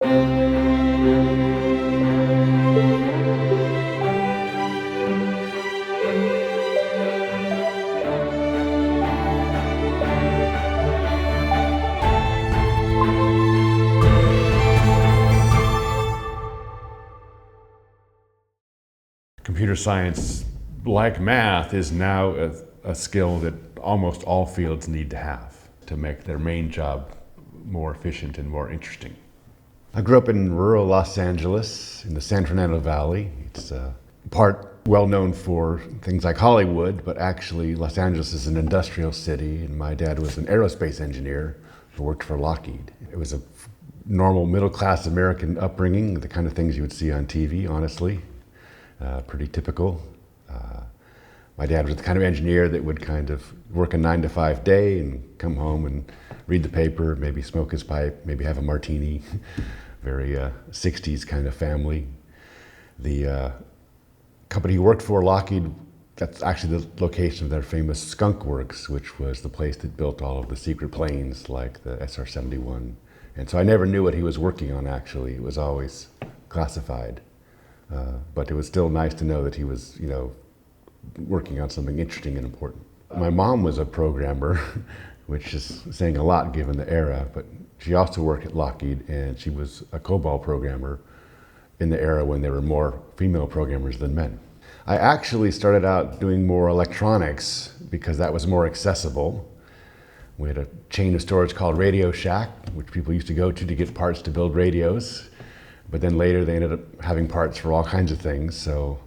Computer science, like math, is now a skill that almost all fields need to have to make their main job more efficient and more interesting. I grew up in rural Los Angeles in the San Fernando Valley. It's part well known for things like Hollywood, but actually Los Angeles is an industrial city, and my dad was an aerospace engineer who worked for Lockheed. It was a normal middle-class American upbringing, the kind of things you would see on TV, honestly. Pretty typical. My dad was the kind of engineer that would kind of work a 9-to-5 day and come home and read the paper, maybe smoke his pipe, maybe have a martini. Very 60s kind of family. The company he worked for, Lockheed, that's actually the location of their famous Skunk Works, which was the place that built all of the secret planes like the SR-71. And so I never knew what he was working on, actually. It was always classified. But it was still nice to know that he was, working on something interesting and important. My mom was a programmer, which is saying a lot given the era, but she also worked at Lockheed, and she was a COBOL programmer in the era when there were more female programmers than men. I actually started out doing more electronics because that was more accessible. We had a chain of stores called Radio Shack, which people used to go to get parts to build radios. But then later they ended up having parts for all kinds of things. So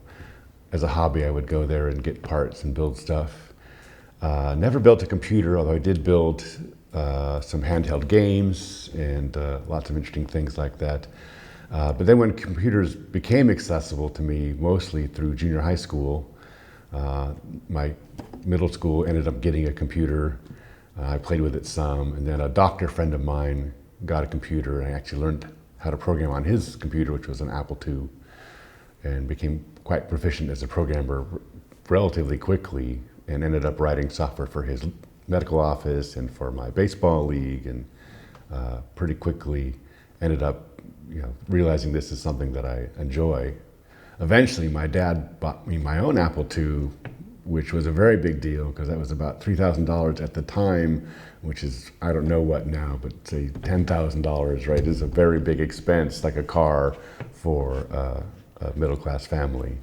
as a hobby, I would go there and get parts and build stuff. Never built a computer, although I did build some handheld games and lots of interesting things like that. But then when computers became accessible to me, mostly through junior high school, my middle school ended up getting a computer. I played with it some, and then a doctor friend of mine got a computer, and I actually learned how to program on his computer, which was an Apple II, and became quite proficient as a programmer relatively quickly, and ended up writing software for his medical office and for my baseball league, and pretty quickly ended up realizing this is something that I enjoy. Eventually, my dad bought me my own Apple II, which was a very big deal because that was about $3,000 at the time, which is, I don't know what now, but say $10,000, right, is a very big expense, like a car for a middle-class family.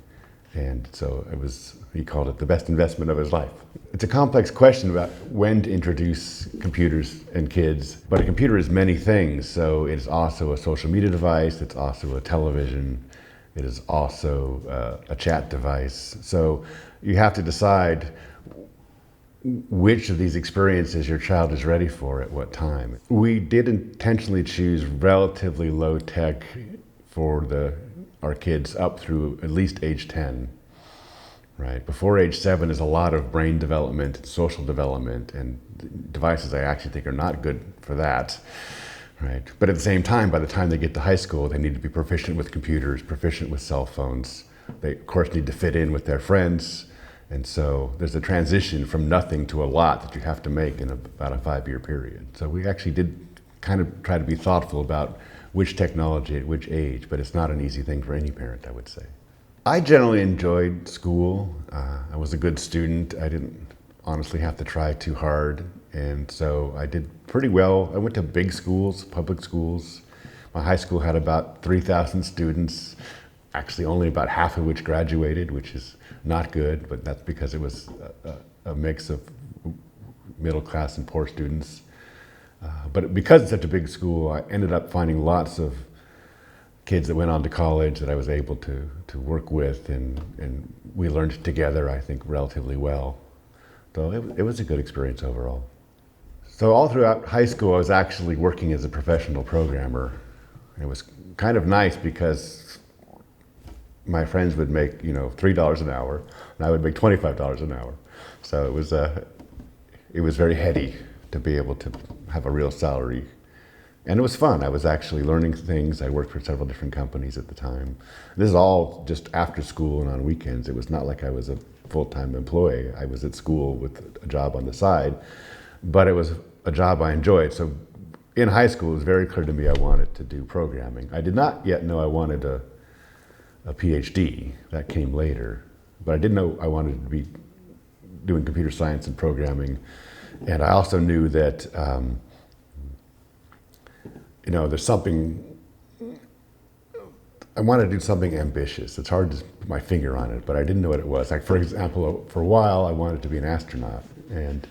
And so it was, he called it the best investment of his life. It's a complex question about when to introduce computers and kids, but a computer is many things. So it's also a social media device, it's also a television, it is also a chat device. So you have to decide which of these experiences your child is ready for at what time. We did intentionally choose relatively low tech for our kids up through at least age 10, right? Before age 7 is a lot of brain development and social development, and devices I actually think are not good for that, right? But at the same time, by the time they get to high school, they need to be proficient with computers, proficient with cell phones. They, of course, need to fit in with their friends. And so there's a transition from nothing to a lot that you have to make in about a 5-year period. So we actually did kind of try to be thoughtful about which technology at which age, but it's not an easy thing for any parent, I would say. I generally enjoyed school. I was a good student. I didn't honestly have to try too hard. And so I did pretty well. I went to big schools, public schools. My high school had about 3,000 students, actually only about half of which graduated, which is not good, but that's because it was a mix of middle class and poor students. But because it's such a big school, I ended up finding lots of kids that went on to college that I was able to work with, and we learned together, I think, relatively well. So it was a good experience overall. So all throughout high school, I was actually working as a professional programmer. It was kind of nice because my friends would make, $3 an hour, and I would make $25 an hour. So it was very heady to be able to have a real salary. And it was fun. I was actually learning things. I worked for several different companies at the time. This is all just after school and on weekends. It was not like I was a full-time employee. I was at school with a job on the side, but it was a job I enjoyed. So in high school, it was very clear to me I wanted to do programming. I did not yet know I wanted a PhD. That came later. But I did know I wanted to be doing computer science and programming. And I also knew that, there's something, I wanted to do something ambitious. It's hard to put my finger on it, but I didn't know what it was. Like, for example, for a while, I wanted to be an astronaut. And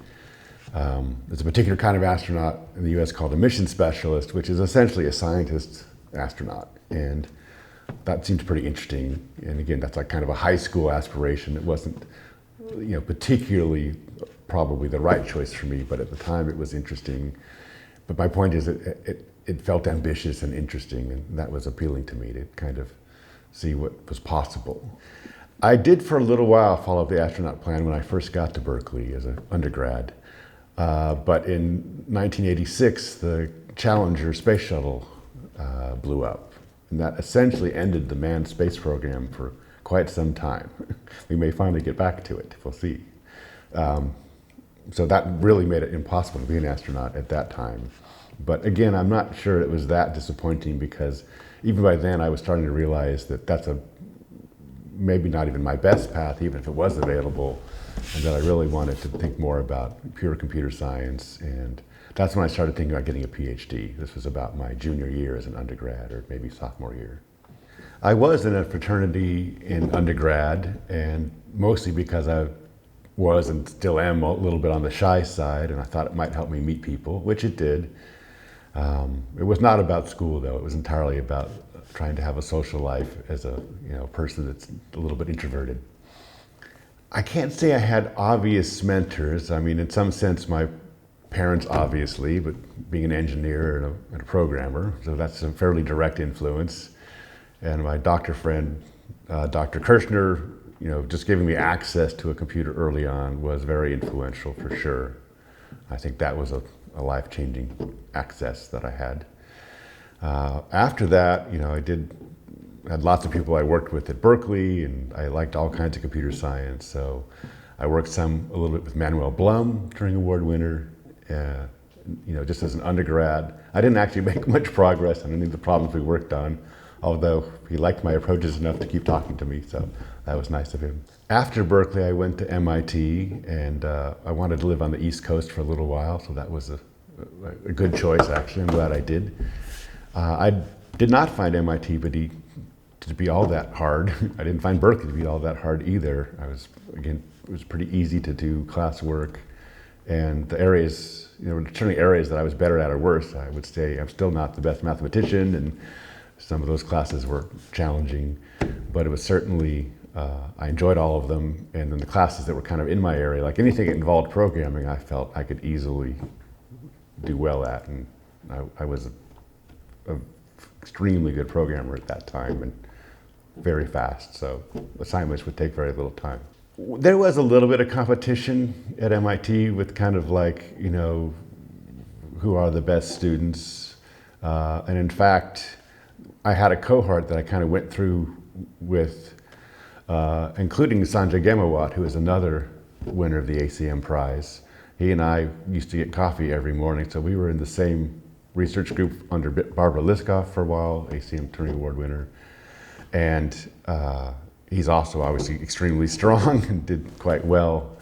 there's a particular kind of astronaut in the US called a mission specialist, which is essentially a scientist astronaut. And that seemed pretty interesting. And again, that's like kind of a high school aspiration. It wasn't, particularly probably the right choice for me, but at the time it was interesting. But my point is it felt ambitious and interesting, and that was appealing to me to kind of see what was possible. I did for a little while follow the astronaut plan when I first got to Berkeley as an undergrad. But in 1986, the Challenger space shuttle blew up. And that essentially ended the manned space program for quite some time. We may finally get back to it, we'll see. So that really made it impossible to be an astronaut at that time. But again, I'm not sure it was that disappointing, because even by then I was starting to realize that that's maybe not even my best path, even if it was available, and that I really wanted to think more about pure computer science. And that's when I started thinking about getting a PhD. This was about my junior year as an undergrad, or maybe sophomore year. I was in a fraternity in undergrad, and mostly because I was and still am a little bit on the shy side, and I thought it might help me meet people, which it did. It was not about school, though. It was entirely about trying to have a social life as a person that's a little bit introverted. I can't say I had obvious mentors. I mean, in some sense, my parents, obviously, but being an engineer and a programmer, so that's a fairly direct influence. And my doctor friend, Dr. Kirshner, just giving me access to a computer early on was very influential for sure. I think that was a life-changing access that I had. After that, I had lots of people I worked with at Berkeley, and I liked all kinds of computer science. So I worked a little bit with Manuel Blum, Turing Award winner, just as an undergrad. I didn't actually make much progress on any of the problems we worked on, although he liked my approaches enough to keep talking to me, so that was nice of him. After Berkeley, I went to MIT, and I wanted to live on the East Coast for a little while, so that was a good choice, actually. I'm glad I did. I did not find MIT to be all that hard. I didn't find Berkeley to be all that hard either. It was pretty easy to do classwork, and the areas, certainly areas that I was better at or worse. I would say I'm still not the best mathematician, and some of those classes were challenging, but it was certainly, I enjoyed all of them. And then the classes that were kind of in my area, like anything that involved programming, I felt I could easily do well at. And I was an extremely good programmer at that time, and very fast, so assignments would take very little time. There was a little bit of competition at MIT with kind of like, who are the best students. And in fact, I had a cohort that I kind of went through with, including Sanjay Gemawat, who is another winner of the ACM Prize. He and I used to get coffee every morning, so we were in the same research group under Barbara Liskov for a while, ACM Turing Award winner. And he's also obviously extremely strong and did quite well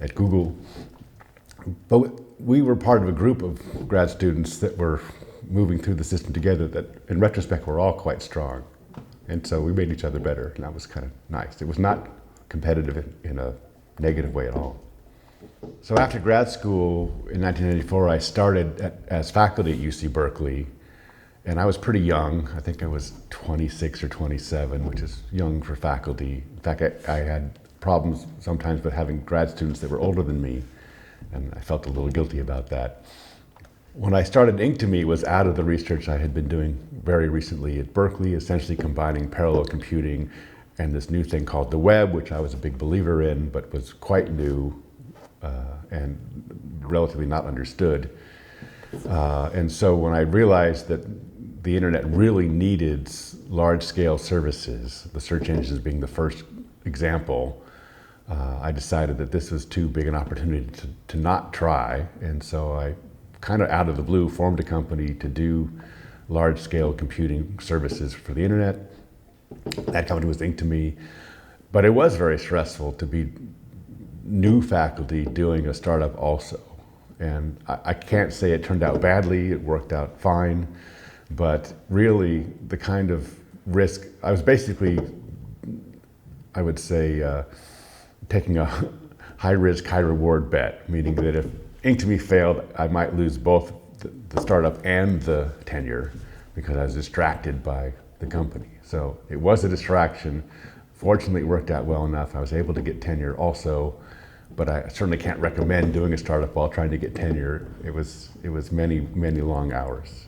at Google. But we were part of a group of grad students that were moving through the system together that, in retrospect, were all quite strong. And so we made each other better, and that was kind of nice. It was not competitive in a negative way at all. So after grad school in 1994, I started as faculty at UC Berkeley, and I was pretty young. I think I was 26 or 27, which is young for faculty. In fact, I had problems sometimes with having grad students that were older than me, and I felt a little guilty about that. When I started Inktomi, it was out of the research I had been doing very recently at Berkeley, essentially combining parallel computing and this new thing called the web, which I was a big believer in, but was quite new and relatively not understood. And so when I realized that the internet really needed large-scale services, the search engines being the first example, I decided that this was too big an opportunity to not try. And so I kind of out of the blue, formed a company to do large-scale computing services for the internet. That company was Inktomi, but it was very stressful to be new faculty doing a startup also. And I can't say it turned out badly, it worked out fine, but really the kind of risk, I was basically, I would say, taking a high-risk, high-reward bet, meaning that if Inktomi failed, I might lose both the startup and the tenure because I was distracted by the company. So it was a distraction. Fortunately, it worked out well enough. I was able to get tenure also, but I certainly can't recommend doing a startup while trying to get tenure. It was many, many long hours.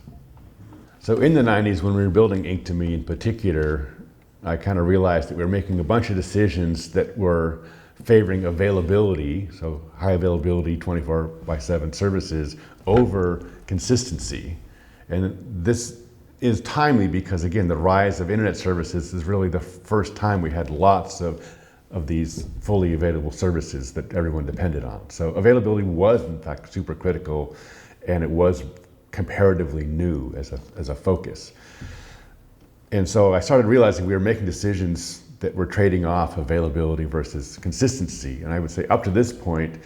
So in the 90s, when we were building Inktomi in particular, I kind of realized that we were making a bunch of decisions that were favoring availability, so high availability 24/7 services over consistency. And this is timely because, again, the rise of internet services is really the first time we had lots of these fully available services that everyone depended on. So availability was, in fact, super critical, and it was comparatively new as a focus. And so I started realizing we were making decisions that were trading off availability versus consistency. And I would say up to this point,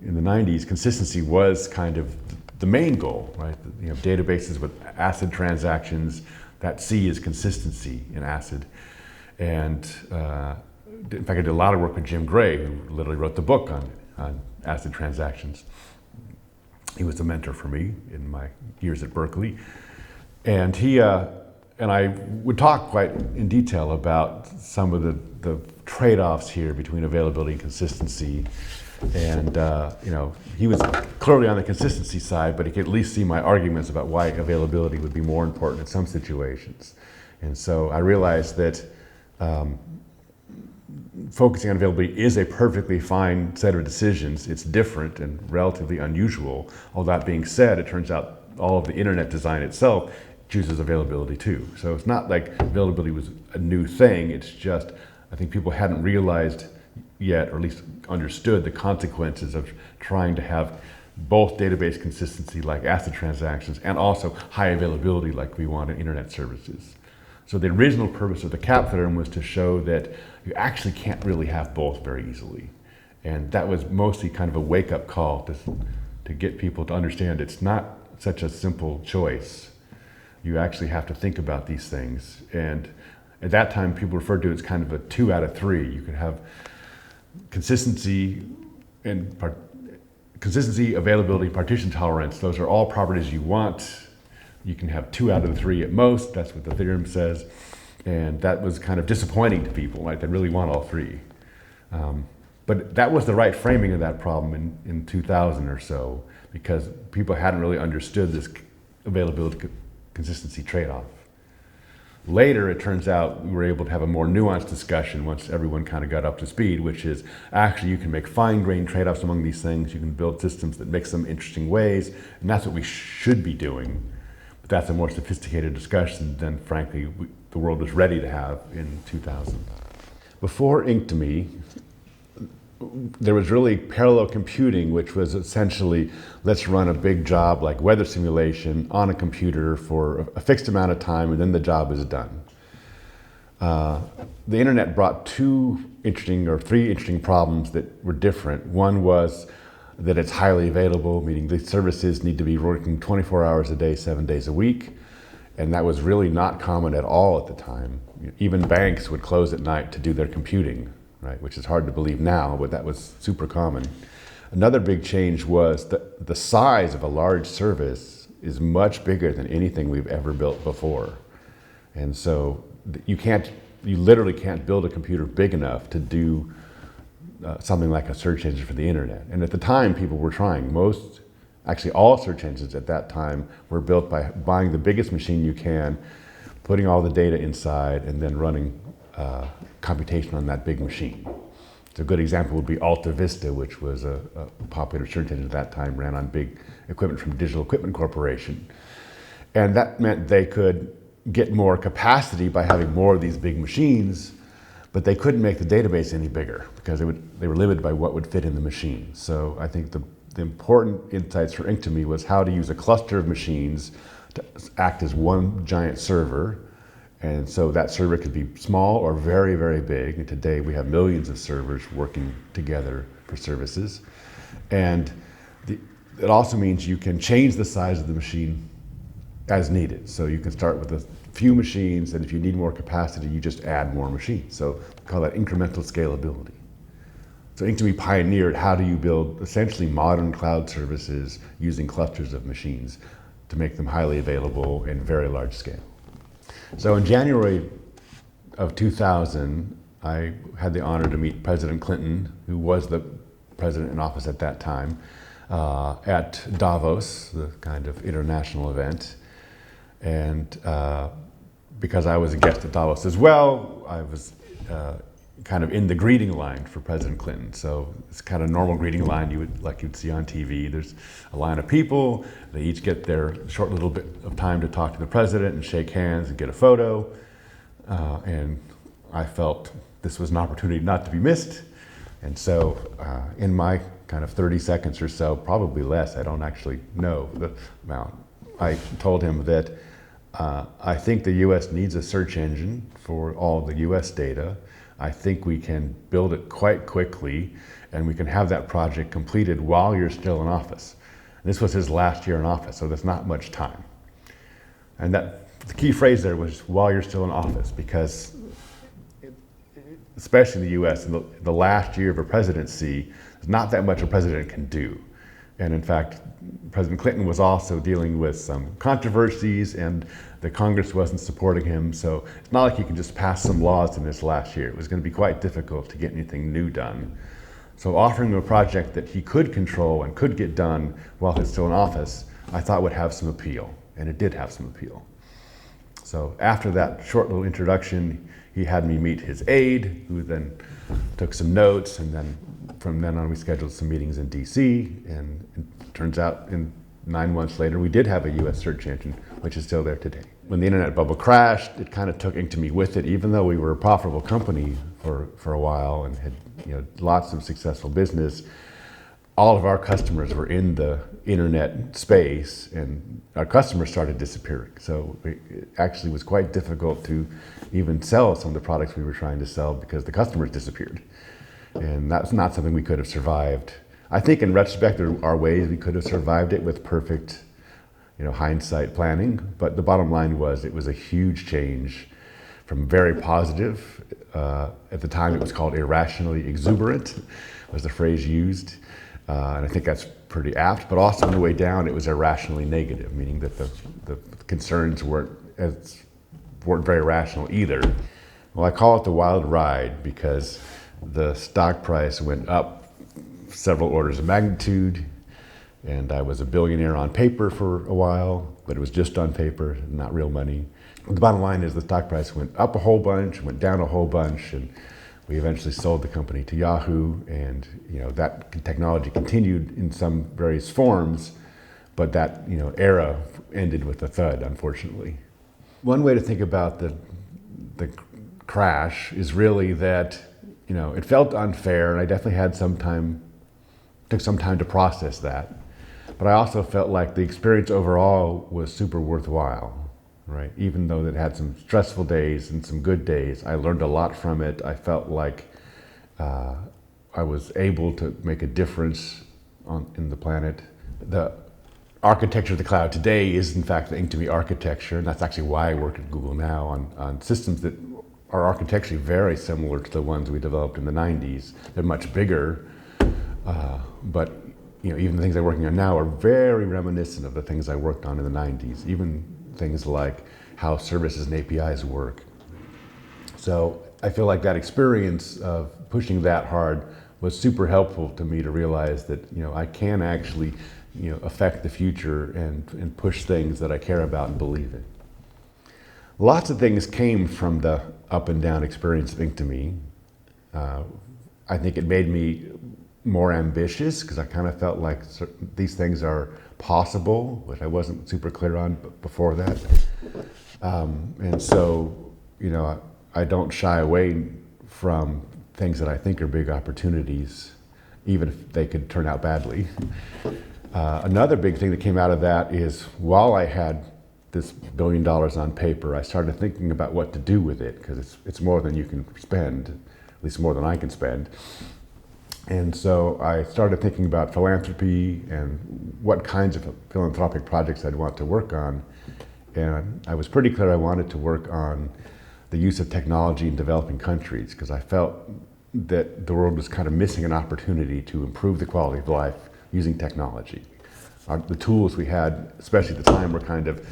in the 90s, consistency was kind of the main goal, right? You have databases with ACID transactions. That C is consistency in ACID. And in fact, I did a lot of work with Jim Gray, who literally wrote the book on ACID transactions. He was a mentor for me in my years at Berkeley. And he, and I would talk quite in detail about some of the trade-offs here between availability and consistency. And you know, he was clearly on the consistency side, but he could at least see my arguments about why availability would be more important in some situations. And so I realized that focusing on availability is a perfectly fine set of decisions. It's different and relatively unusual. All that being said, it turns out all of the internet design itself chooses availability too. So it's not like availability was a new thing, it's just, I think people hadn't realized yet, or at least understood the consequences of trying to have both database consistency like ACID transactions and also high availability like we want in internet services. So the original purpose of the CAP theorem was to show that you actually can't really have both very easily. And that was mostly kind of a wake-up call to get people to understand it's not such a simple choice. You actually have to think about these things. And at that time, people referred to it as kind of a 2 out of 3. You could have consistency, availability, partition tolerance. Those are all properties you want. You can have 2 out of the 3 at most. That's what the theorem says. And that was kind of disappointing to people, right? They really want all 3. But that was the right framing of that problem in 2000 or so, because people hadn't really understood this availability consistency trade-off. Later, it turns out we were able to have a more nuanced discussion once everyone kind of got up to speed, which is actually you can make fine-grained trade-offs among these things. You can build systems that mix them interesting ways, and that's what we should be doing. But that's a more sophisticated discussion than, frankly, the world was ready to have in 2000. Before Inktomi, there was really parallel computing, which was essentially, let's run a big job like weather simulation on a computer for a fixed amount of time, and then the job is done. The internet brought 3 interesting problems that were different. One was that it's highly available, meaning the services need to be working 24 hours a day, 7 days a week. And that was really not common at all at the time. Even banks would close at night to do their computing, right? Which is hard to believe now, but that was super common. Another big change was that the size of a large service is much bigger than anything we've ever built before. And so you literally can't build a computer big enough to do something like a search engine for the internet. And at the time, people were trying. Actually all search engines at that time were built by buying the biggest machine you can, putting all the data inside, and then running computation on that big machine. So a good example would be Alta Vista, which was a popular search engine at that time, ran on big equipment from Digital Equipment Corporation. And that meant they could get more capacity by having more of these big machines, but they couldn't make the database any bigger because they were limited by what would fit in the machine. So I think the the important insights for Inktomi was how to use a cluster of machines to act as one giant server. And so that server could be small or very, very big. And today we have millions of servers working together for services. And it also means you can change the size of the machine as needed. So you can start with a few machines, and if you need more capacity, you just add more machines. So we call that incremental scalability. So Inktomi pioneered how do you build essentially modern cloud services using clusters of machines to make them highly available and very large scale. So in January of 2000, I had the honor to meet President Clinton, who was the president in office at that time, at Davos, the kind of international event. And because I was a guest at Davos as well, I was kind of in the greeting line for President Clinton. So it's kind of normal greeting line you'd see on TV. There's a line of people. They each get their short little bit of time to talk to the president and shake hands and get a photo. And I felt this was an opportunity not to be missed. And so in my kind of 30 seconds or so, probably less, I don't actually know the amount, I told him that I think the US needs a search engine for all the US data. I think we can build it quite quickly, and we can have that project completed while you're still in office. And this was his last year in office, so there's not much time. And the key phrase there was while you're still in office, because especially in the US, in the last year of a presidency, there's not that much a president can do. And in fact, President Clinton was also dealing with some controversies, and the Congress wasn't supporting him. So it's not like he could just pass some laws in his last year. It was going to be quite difficult to get anything new done. So offering him a project that he could control and could get done while he's still in office, I thought would have some appeal, and it did have some appeal. So after that short little introduction, he had me meet his aide, who then took some notes, and then from then on we scheduled some meetings in DC, and it turns out 9 months later we did have a US search engine, which is still there today. When the internet bubble crashed, it kind of took Inktomi with it, even though we were a profitable company for a while and had lots of successful business. All of our customers were in the internet space, and our customers started disappearing. So it actually was quite difficult to even sell some of the products we were trying to sell because the customers disappeared. And that's not something we could have survived. I think in retrospect, there are ways we could have survived it with perfect, hindsight planning. But the bottom line was it was a huge change from very positive. At the time, it was called irrationally exuberant, was the phrase used. And I think that's pretty apt. But also on the way down, it was irrationally negative, meaning that the concerns weren't very rational either. Well, I call it the wild ride because the stock price went up several orders of magnitude, and I was a billionaire on paper for a while, but it was just on paper, not real money. The bottom line is the stock price went up a whole bunch, went down a whole bunch, and we eventually sold the company to Yahoo, and that technology continued in some various forms, but that era ended with a thud, unfortunately. One way to think about the crash is really that it felt unfair, and I definitely took some time to process that. But I also felt like the experience overall was super worthwhile, right? Even though it had some stressful days and some good days, I learned a lot from it. I felt like I was able to make a difference in the planet. The architecture of the cloud today is, in fact, the Inktomi architecture, and that's actually why I work at Google now on systems that are architecturally very similar to the ones we developed in the 90s. They're much bigger, but even the things I'm working on now are very reminiscent of the things I worked on in the 90s, even things like how services and APIs work. So I feel like that experience of pushing that hard was super helpful to me to realize that I can actually affect the future and push things that I care about and believe in. Lots of things came from the up and down experience of Inktomi. I think it made me more ambitious because I kind of felt like these things are possible, which I wasn't super clear on before that. And so, I don't shy away from things that I think are big opportunities. even if they could turn out badly. Another big thing that came out of that is while I had this $1 billion on paper, I started thinking about what to do with it, because it's more than you can spend, at least more than I can spend. And so I started thinking about philanthropy and what kinds of philanthropic projects I'd want to work on. And I was pretty clear I wanted to work on the use of technology in developing countries, because I felt that the world was kind of missing an opportunity to improve the quality of life using technology. The tools we had, especially at the time, were kind of,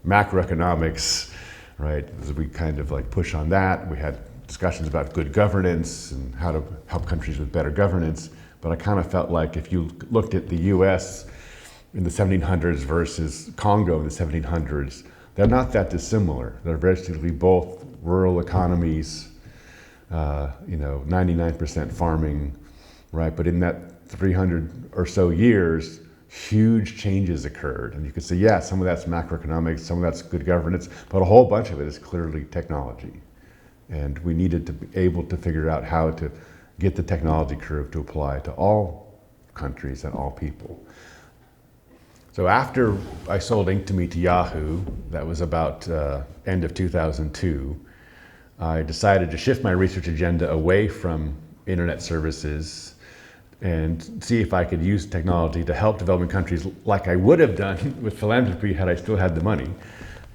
macroeconomics, right? As we kind of like push on that. We had discussions about good governance and how to help countries with better governance. But I kind of felt like if you looked at the US in the 1700s versus Congo in the 1700s, they're not that dissimilar. They're basically both rural economies, 99% farming, right? But in that 300 or so years, huge changes occurred. And you could say, yeah, some of that's macroeconomics, some of that's good governance, but a whole bunch of it is clearly technology. And we needed to be able to figure out how to get the technology curve to apply to all countries and all people. So after I sold Inktomi to Yahoo, that was about end of 2002, I decided to shift my research agenda away from internet services and see if I could use technology to help developing countries like I would have done with philanthropy had I still had the money.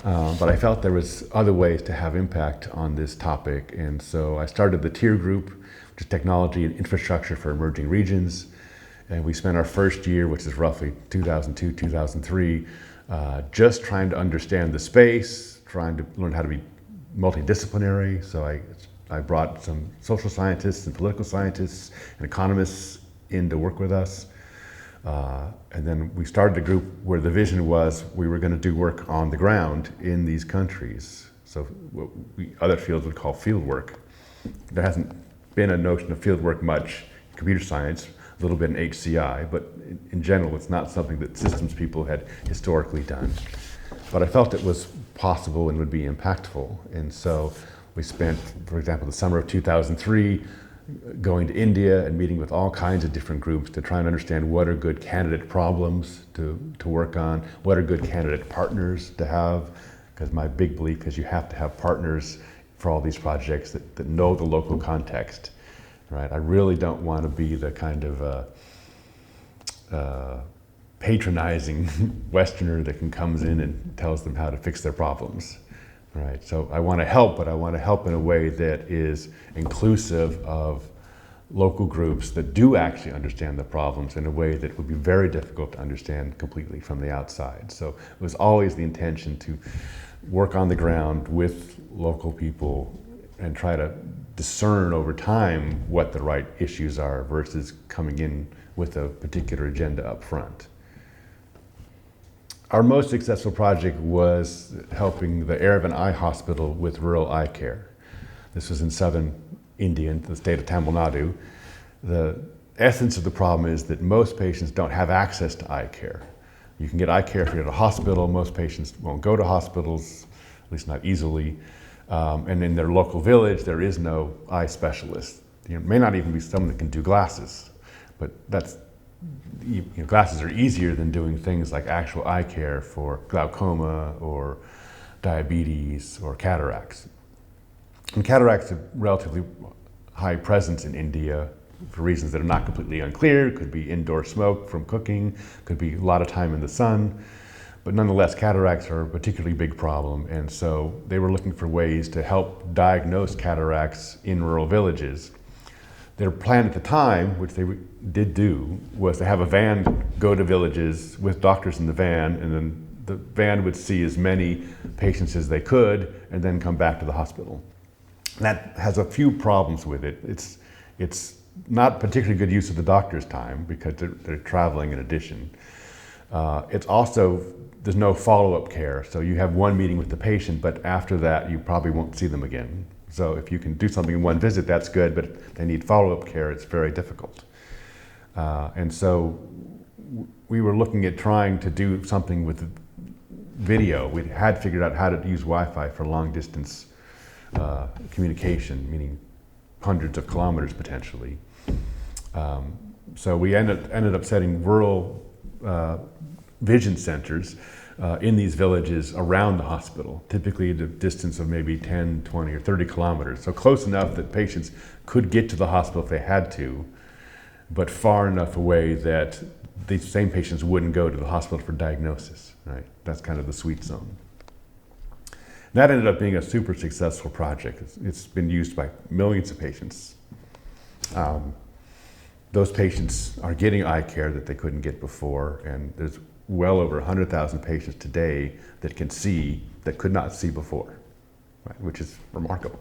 But I felt there was other ways to have impact on this topic, and so I started the TIER group, which is Technology and Infrastructure for Emerging Regions, and we spent our first year, which is roughly 2002, 2003, just trying to understand the space, trying to learn how to be multidisciplinary. So I brought some social scientists and political scientists and economists in to work with us. And then we started a group where the vision was we were going to do work on the ground in these countries. So what other fields would call fieldwork. There hasn't been a notion of fieldwork much in computer science, a little bit in HCI, but in general it's not something that systems people had historically done. But I felt it was possible and would be impactful. And so we spent, for example, the summer of 2003 going to India and meeting with all kinds of different groups to try and understand what are good candidate problems to work on, what are good candidate partners to have, because my big belief is you have to have partners for all these projects that know the local context, right? I really don't want to be the kind of patronizing Westerner that comes in and tells them how to fix their problems. Right, so I want to help, but I want to help in a way that is inclusive of local groups that do actually understand the problems in a way that would be very difficult to understand completely from the outside. So it was always the intention to work on the ground with local people and try to discern over time what the right issues are versus coming in with a particular agenda up front. Our most successful project was helping the Aravind Eye Hospital with rural eye care. This was in southern India, in the state of Tamil Nadu. The essence of the problem is that most patients don't have access to eye care. You can get eye care if you're at a hospital. Most patients won't go to hospitals, at least not easily. And in their local village, there is no eye specialist. May not even be someone that can do glasses, but glasses are easier than doing things like actual eye care for glaucoma or diabetes or cataracts. And cataracts have relatively high presence in India for reasons that are not completely unclear. It could be indoor smoke from cooking, could be a lot of time in the sun, but nonetheless cataracts are a particularly big problem, and so they were looking for ways to help diagnose cataracts in rural villages. Their plan at the time, which they did do, was to have a van go to villages with doctors in the van, and then the van would see as many patients as they could and then come back to the hospital. And that has a few problems with it. It's not particularly good use of the doctor's time because they're traveling in addition. It's also, there's no follow-up care. So you have one meeting with the patient, but after that you probably won't see them again. So if you can do something in one visit, that's good, but if they need follow-up care, it's very difficult. And so we were looking at trying to do something with video. We had figured out how to use Wi-Fi for long-distance communication, meaning hundreds of kilometers potentially. So we ended up setting rural vision centers in these villages around the hospital, typically at a distance of maybe 10, 20, or 30 kilometers. So close enough that patients could get to the hospital if they had to, but far enough away that these same patients wouldn't go to the hospital for diagnosis, right? That's kind of the sweet zone. That ended up being a super successful project. It's been used by millions of patients. Those patients are getting eye care that they couldn't get before, and there's well over 100,000 patients today that can see that could not see before, right? Which is remarkable.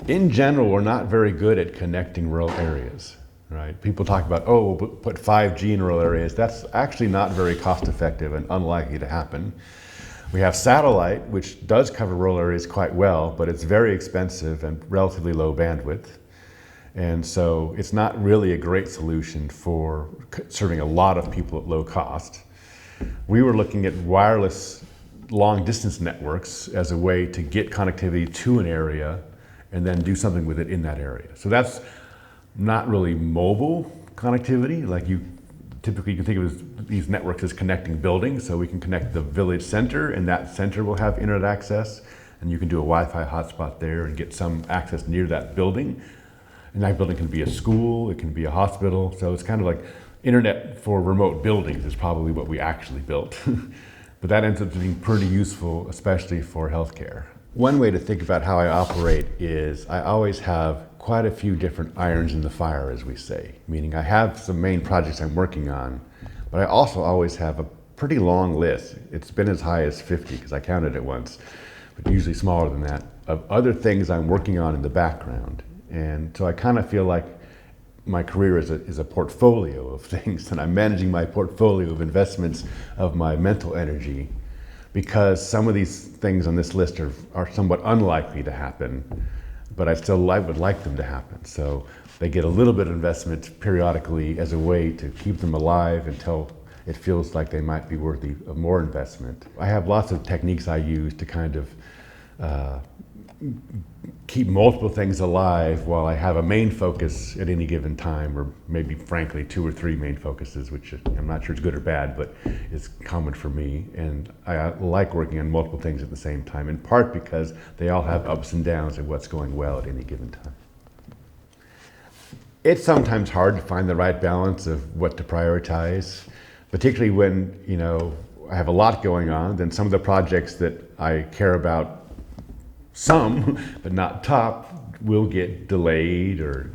In general, we're not very good at connecting rural areas, right? People talk about, oh, we'll put 5G in rural areas. That's actually not very cost effective and unlikely to happen. We have satellite, which does cover rural areas quite well, but it's very expensive and relatively low bandwidth. And so it's not really a great solution for serving a lot of people at low cost. We were looking at wireless long distance networks as a way to get connectivity to an area and then do something with it in that area. So that's not really mobile connectivity. Like typically you can think of these networks as connecting buildings. So we can connect the village center, and that center will have internet access, and you can do a Wi-Fi hotspot there and get some access near that building. And that building can be a school, it can be a hospital. So it's kind of like internet for remote buildings is probably what we actually built. But that ends up being pretty useful, especially for healthcare. One way to think about how I operate is I always have quite a few different irons in the fire, as we say. Meaning I have some main projects I'm working on, but I also always have a pretty long list. It's been as high as 50, because I counted it once, but usually smaller than that, of other things I'm working on in the background. And so I kind of feel like my career is a portfolio of things, and I'm managing my portfolio of investments of my mental energy, because some of these things on this list are somewhat unlikely to happen, but I would like them to happen. So they get a little bit of investment periodically as a way to keep them alive until it feels like they might be worthy of more investment. I have lots of techniques I use to kind of keep multiple things alive while I have a main focus at any given time, or maybe frankly 2 or 3 main focuses, which I'm not sure is good or bad, but it's common for me. And I like working on multiple things at the same time, in part because they all have ups and downs of what's going well at any given time. It's sometimes hard to find the right balance of what to prioritize, particularly when, I have a lot going on. Then some of the projects that I care about some, but not top, will get delayed or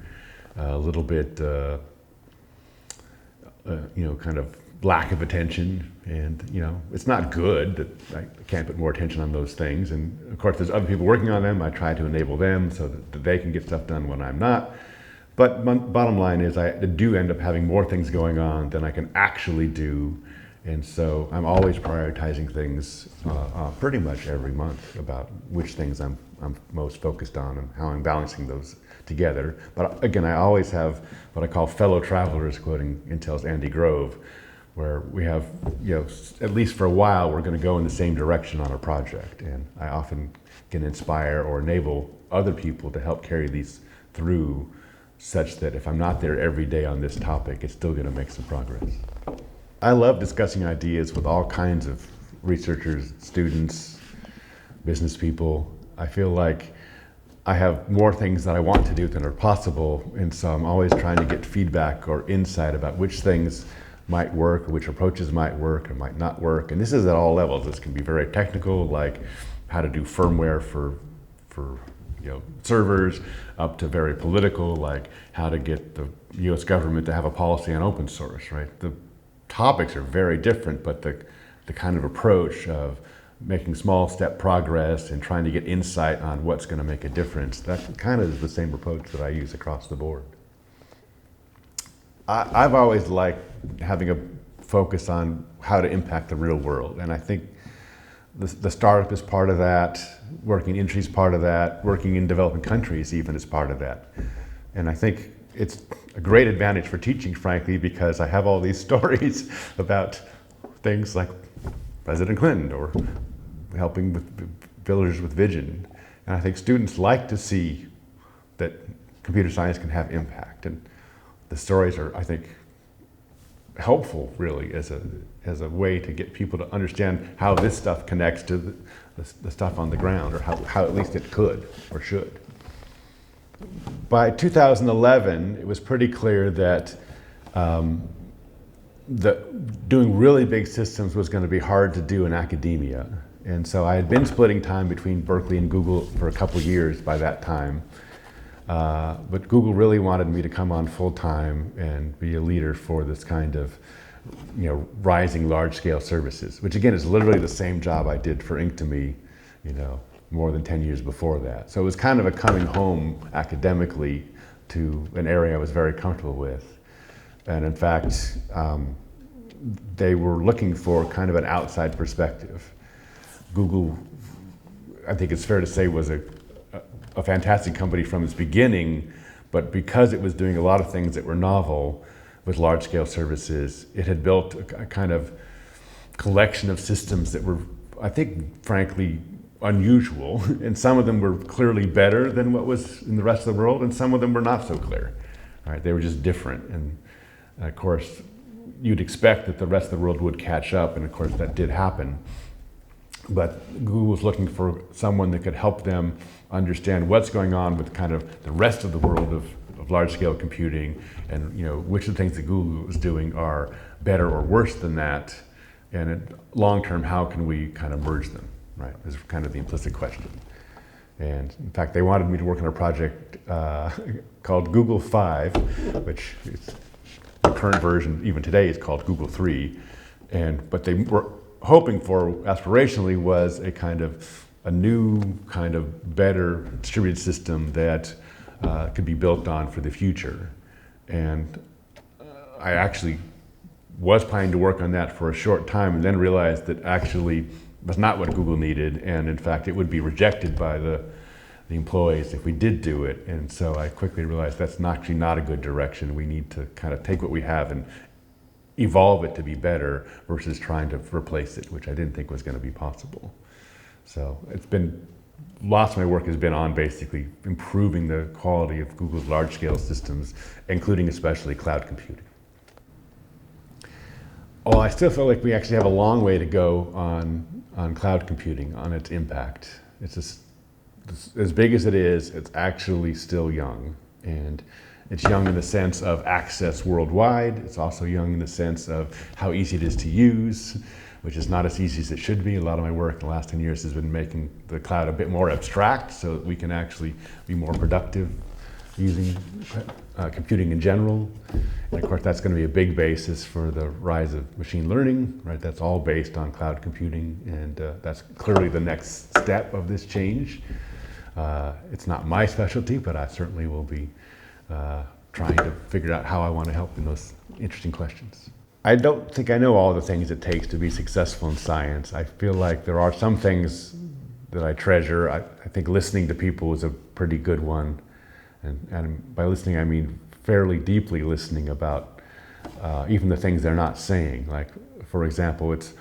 a little bit, kind of lack of attention. And, it's not good that I can't put more attention on those things. And of course, there's other people working on them. I try to enable them so that they can get stuff done when I'm not. But bottom line is I do end up having more things going on than I can actually do. And so I'm always prioritizing things pretty much every month about which things I'm most focused on and how I'm balancing those together. But again, I always have what I call fellow travelers, quoting Intel's Andy Grove, where we have, at least for a while, we're going to go in the same direction on a project. And I often can inspire or enable other people to help carry these through, such that if I'm not there every day on this topic, it's still going to make some progress. I love discussing ideas with all kinds of researchers, students, business people. I feel like I have more things that I want to do than are possible, and so I'm always trying to get feedback or insight about which things might work, or which approaches might work or might not work. And this is at all levels. This can be very technical, like how to do firmware for servers, up to very political, like how to get the US government to have a policy on open source, right? The topics are very different, but the kind of approach of making small step progress and trying to get insight on what's going to make a difference, that kind of is the same approach that I use across the board. I've always liked having a focus on how to impact the real world, and I think the startup is part of that, working in industry is part of that, working in developing countries even is part of that. And I think it's a great advantage for teaching, frankly, because I have all these stories about things like President Clinton or helping with villagers with vision. And I think students like to see that computer science can have impact. And the stories are, I think, helpful really as a way to get people to understand how this stuff connects to the stuff on the ground, or how at least it could or should. By 2011, it was pretty clear that doing really big systems was going to be hard to do in academia. And so I had been splitting time between Berkeley and Google for a couple of years by that time. But Google really wanted me to come on full time and be a leader for this kind of, rising large-scale services, which again is literally the same job I did for Inktomi, more than 10 years before that. So it was kind of a coming home academically to an area I was very comfortable with. And in fact, they were looking for kind of an outside perspective. Google, I think it's fair to say, was a fantastic company from its beginning, but because it was doing a lot of things that were novel with large-scale services, it had built a kind of collection of systems that were, I think, frankly, unusual. And some of them were clearly better than what was in the rest of the world, and some of them were not so clear. Right? They were just different. And of course, you'd expect that the rest of the world would catch up, and of course that did happen. But Google was looking for someone that could help them understand what's going on with kind of the rest of the world of large-scale computing, and which of the things that Google was doing are better or worse than that, and long-term, how can we kind of merge them, right? Is kind of the implicit question. And in fact, they wanted me to work on a project called Google 5, which is the current version, even today, is called Google 3. But they were hoping for, aspirationally, was a new kind of better distributed system that could be built on for the future. And I actually was planning to work on that for a short time, and then realized that actually was not what Google needed, and in fact it would be rejected by the employees if we did do it. And so I quickly realized that's actually not a good direction. We need to kind of take what we have and evolve it to be better versus trying to replace it, which I didn't think was going to be possible. So lots of my work has been on basically improving the quality of Google's large-scale systems, including especially cloud computing. Well, I still feel like we actually have a long way to go on cloud computing, on its impact. It's as big as it is, it's actually still young. And it's young in the sense of access worldwide. It's also young in the sense of how easy it is to use, which is not as easy as it should be. A lot of my work in the last 10 years has been making the cloud a bit more abstract so that we can actually be more productive using computing in general. And of course, that's going to be a big basis for the rise of machine learning, right? That's all based on cloud computing, and that's clearly the next step of this change. It's not my specialty, but I certainly will be trying to figure out how I want to help in those interesting questions. I don't think I know all the things it takes to be successful in science. I feel like there are some things that I treasure. I think listening to people is a pretty good one. And by listening, I mean fairly deeply listening about even the things they're not saying. Like, for example, it's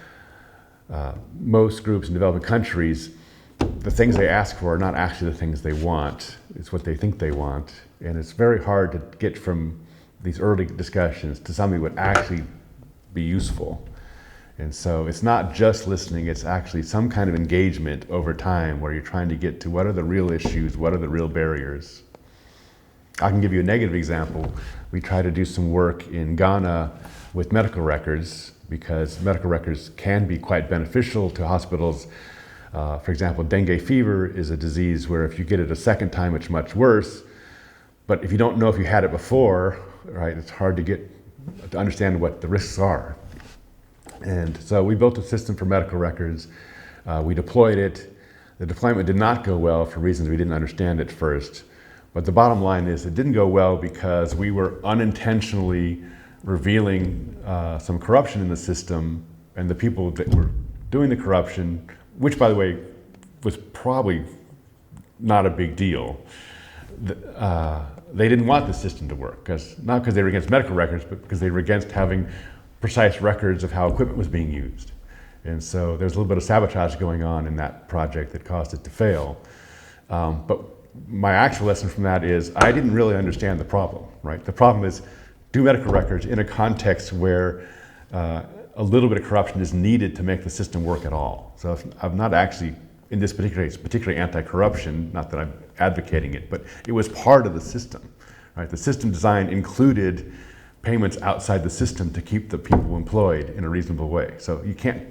most groups in developing countries, the things they ask for are not actually the things they want. It's what they think they want. And it's very hard to get from these early discussions to something that would actually be useful. And so it's not just listening, it's actually some kind of engagement over time where you're trying to get to what are the real issues, what are the real barriers. I can give you a negative example. We try to do some work in Ghana with medical records because medical records can be quite beneficial to hospitals. For example, dengue fever is a disease where if you get it a second time, it's much worse. But if you don't know if you had it before, right, it's hard to understand what the risks are. And so we built a system for medical records. We deployed it. The deployment did not go well for reasons we didn't understand at first. But the bottom line is it didn't go well because we were unintentionally revealing some corruption in the system, and the people that were doing the corruption, which by the way was probably not a big deal, they didn't want the system to work, not because they were against medical records, but because they were against having precise records of how equipment was being used. And so there's a little bit of sabotage going on in that project that caused it to fail. But my actual lesson from that is I didn't really understand the problem, right? The problem is do medical records in a context where a little bit of corruption is needed to make the system work at all. So if I'm not actually, in this particular case, particularly anti-corruption, not that I'm advocating it, but it was part of the system. Right? The system design included payments outside the system to keep the people employed in a reasonable way. So you can't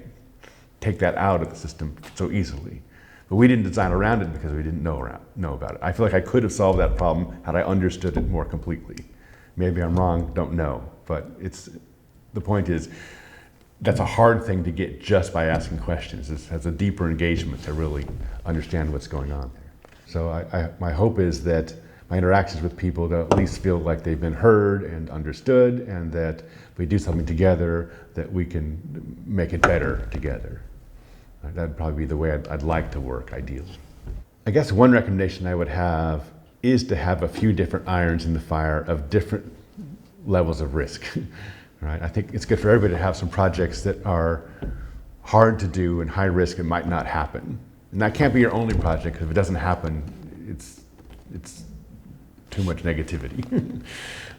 take that out of the system so easily. But we didn't design around it because we didn't know about it. I feel like I could have solved that problem had I understood it more completely. Maybe I'm wrong, don't know. But the point is, that's a hard thing to get just by asking questions. It has a deeper engagement to really understand what's going on there. So my hope is that my interactions with people, they'll at least feel like they've been heard and understood, and that if we do something together, that we can make it better together. That'd probably be the way I'd like to work, ideally. I guess one recommendation I would have is to have a few different irons in the fire of different levels of risk. Right? I think it's good for everybody to have some projects that are hard to do and high risk and might not happen. And that can't be your only project, because if it doesn't happen, it's too much negativity.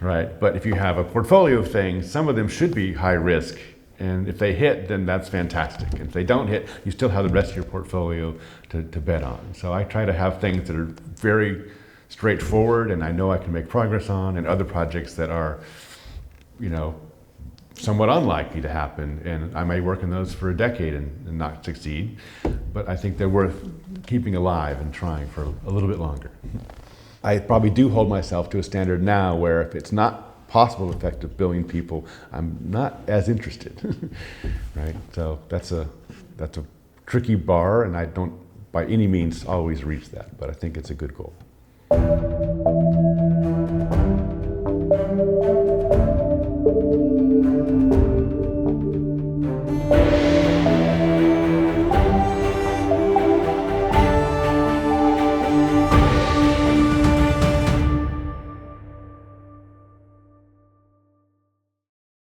Right? But if you have a portfolio of things, some of them should be high risk. And if they hit, then that's fantastic. And if they don't hit, you still have the rest of your portfolio to bet on. So I try to have things that are very straightforward and I know I can make progress on, and other projects that are, somewhat unlikely to happen. And I may work on those for a decade and not succeed. But I think they're worth keeping alive and trying for a little bit longer. I probably do hold myself to a standard now where if it's not possible to affect 1 billion people, I'm not as interested, right? So that's a tricky bar, and I don't by any means always reach that, but I think it's a good goal.